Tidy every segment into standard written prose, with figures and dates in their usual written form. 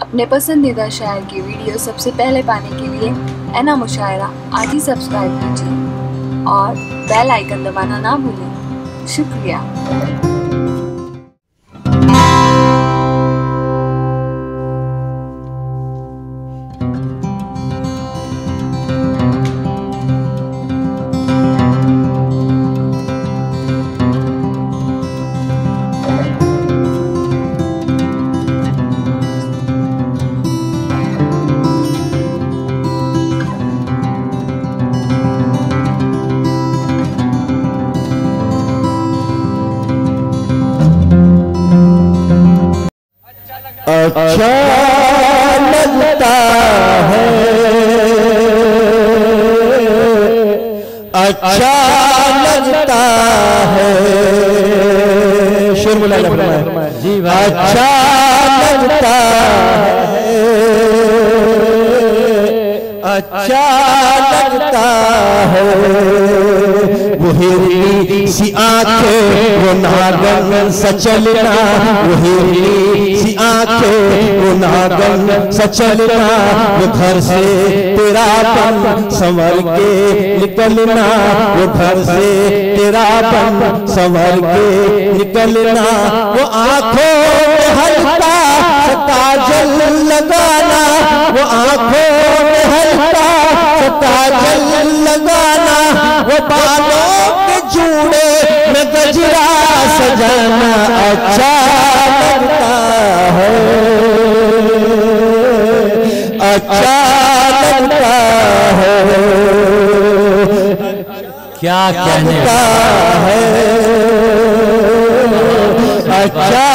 अपने पसंदीदा शायर की वीडियो सबसे पहले पाने के लिए ऐना मुशायरा आज ही सब्सक्राइब कीजिए और बेल आइकन दबाना ना भूलें। शुक्रिया। अच्छा लगता है, अच्छा लगता है, शेर बोला जी भाई। अच्छा लगता है, अच्छा लगता है, वो हिरनी सी आंखें, वो नागन सा चलना, वो हिरनी सी आंखें, वो नागन सा चलना, वो घर से तेरा पन संवर के निकलना, वो घर से तेरा पन संवर के निकलना, वो आंखों में हल्का सा काजल लगाना, वो आंखों में हल्का सा काजल लगाना, वो बालों के जूड़े में गजरा सजाना। अच्छा लगता है, अच्छा लगता है, क्या कहता है, अच्छा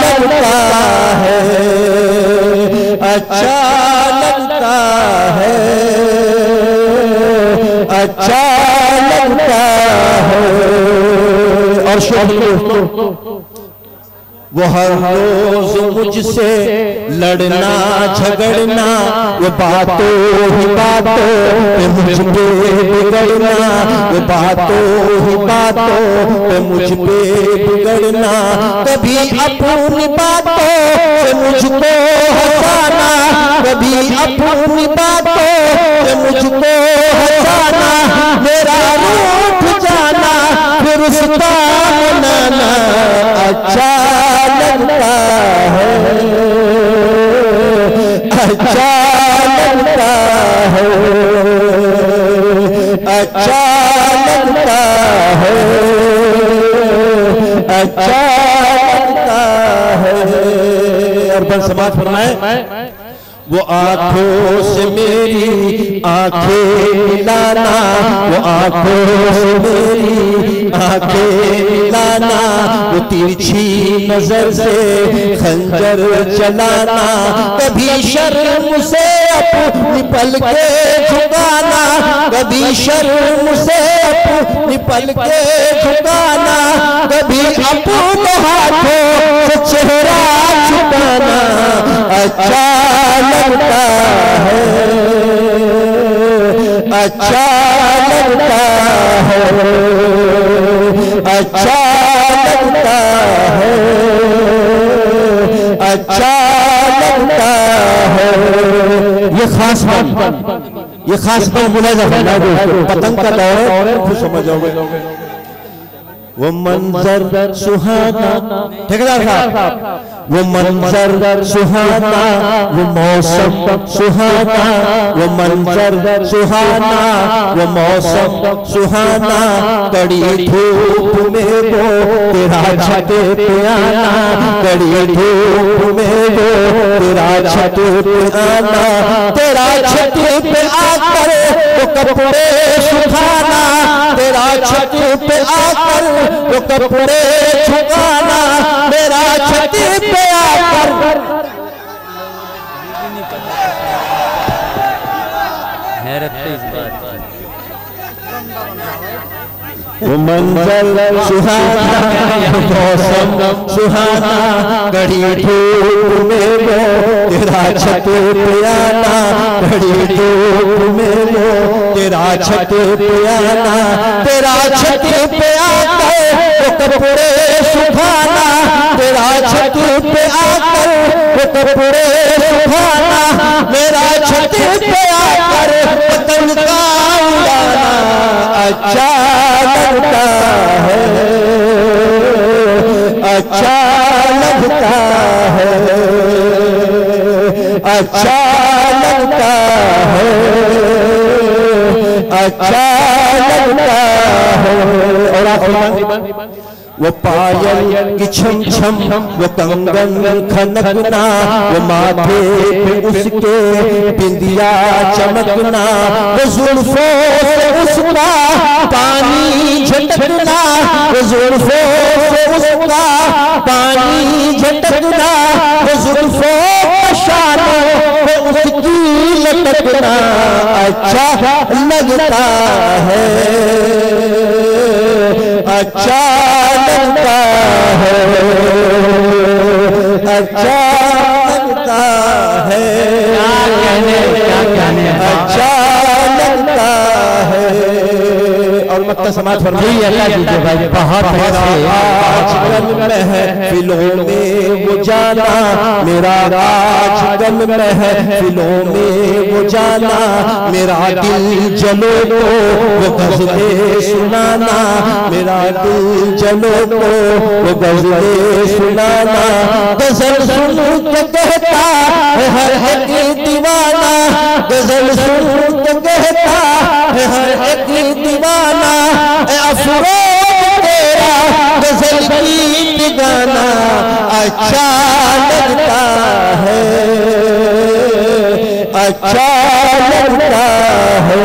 लगता है, अच्छा लगता है, अच्छा लगता है। और दोस्तों, वो हर रोज मुझसे लड़ना झगड़ना, वो बातों ही बातों पे मुझ पे बिगड़ना, वो बातों ही बातों पे मुझ पे बिगड़ना, कभी अपनी बातों से मुझको हंसाना, कभी अपनी बातों से मुझको हंसाना, मेरा रूठ जाना फिर उसका मनाना। अच्छा लगता है, अच्छा लगता है, अच्छा लगता है, अच्छा लगता है। और समाज फरमाए, वो आंखों से मेरी आंखें मिलाना, वो आंखों से मेरी आंखें मिलाना, वो तिरछी नजर से खंजर चलाना, कभी शर्म से अपनी पलकें झुकाना, कभी शर्म से अपनी पलकें झुकाना, कभी अपने हाथों से चेहरा छुपाना। अच्छा लगता है, अच्छा लगता है, अच्छा लगता है, अच्छा लगता है। ये खास पल बोला जाता है, पतंग का दौर है, फिर समझ जाओगे। वो मंजर सुहाना, ठेकेदार साहब, वो मंजर सुहाना, वो मौसम सुहाना, वो मंजर सुहाना, वो मौसम सुहाना, कड़ी धूप में वो तेरा छत पे आना, कड़ी धूप में वो तेरा छत पे आना, तेरा छत पे आकर वो कपड़े सुखाना, तेरा छत पे आकर वो कपड़े सुखाना, मेरा छत पे आकर वो मंजर सुहाना, मौसम सुहाना, कड़ी धूप में वो तेरा छत पे आना, कड़ी धूप में वो तेरा छत पे आना, तेरा छत पे आकर वो कपड़े सुखाना, तेरा छत पे आकर वो कपड़े अच्छा लगता है, अच्छा लगता है, अच्छा लगता है। और आखिरी वो पायल की छम छम, वो कंगन खनकना, वो माथे पे उसके बिंदिया चमकना, वो जुल्फों से उसका पानी झटकना, वो जुल्फों से उसका पानी झटकना, वो जुल्फों का शानों पे उसकी लटकना अच्छा लगता है, अच्छा लगता है, अच्छा लगता है, अच्छा लगता है। और मक्ता समाज फरमाइए अल्लाह कीजिए भाई, बहुत आजकल महफिलों में वो जाना, मेरा आजकल महफिलों में वो जाना, मेरा दिल जलो तो वो गज़लें सुनाना, मेरा दिल जलो तो वो गज़लें सुनाना, गज़ल सुन के कहता है हर एक दीवाना, गज़ल सुन के कहता है हर एक दीवाना, अफरोज़ तेरा गज़ल गीत गाना अच्छा लगता है, अच्छा लगता है।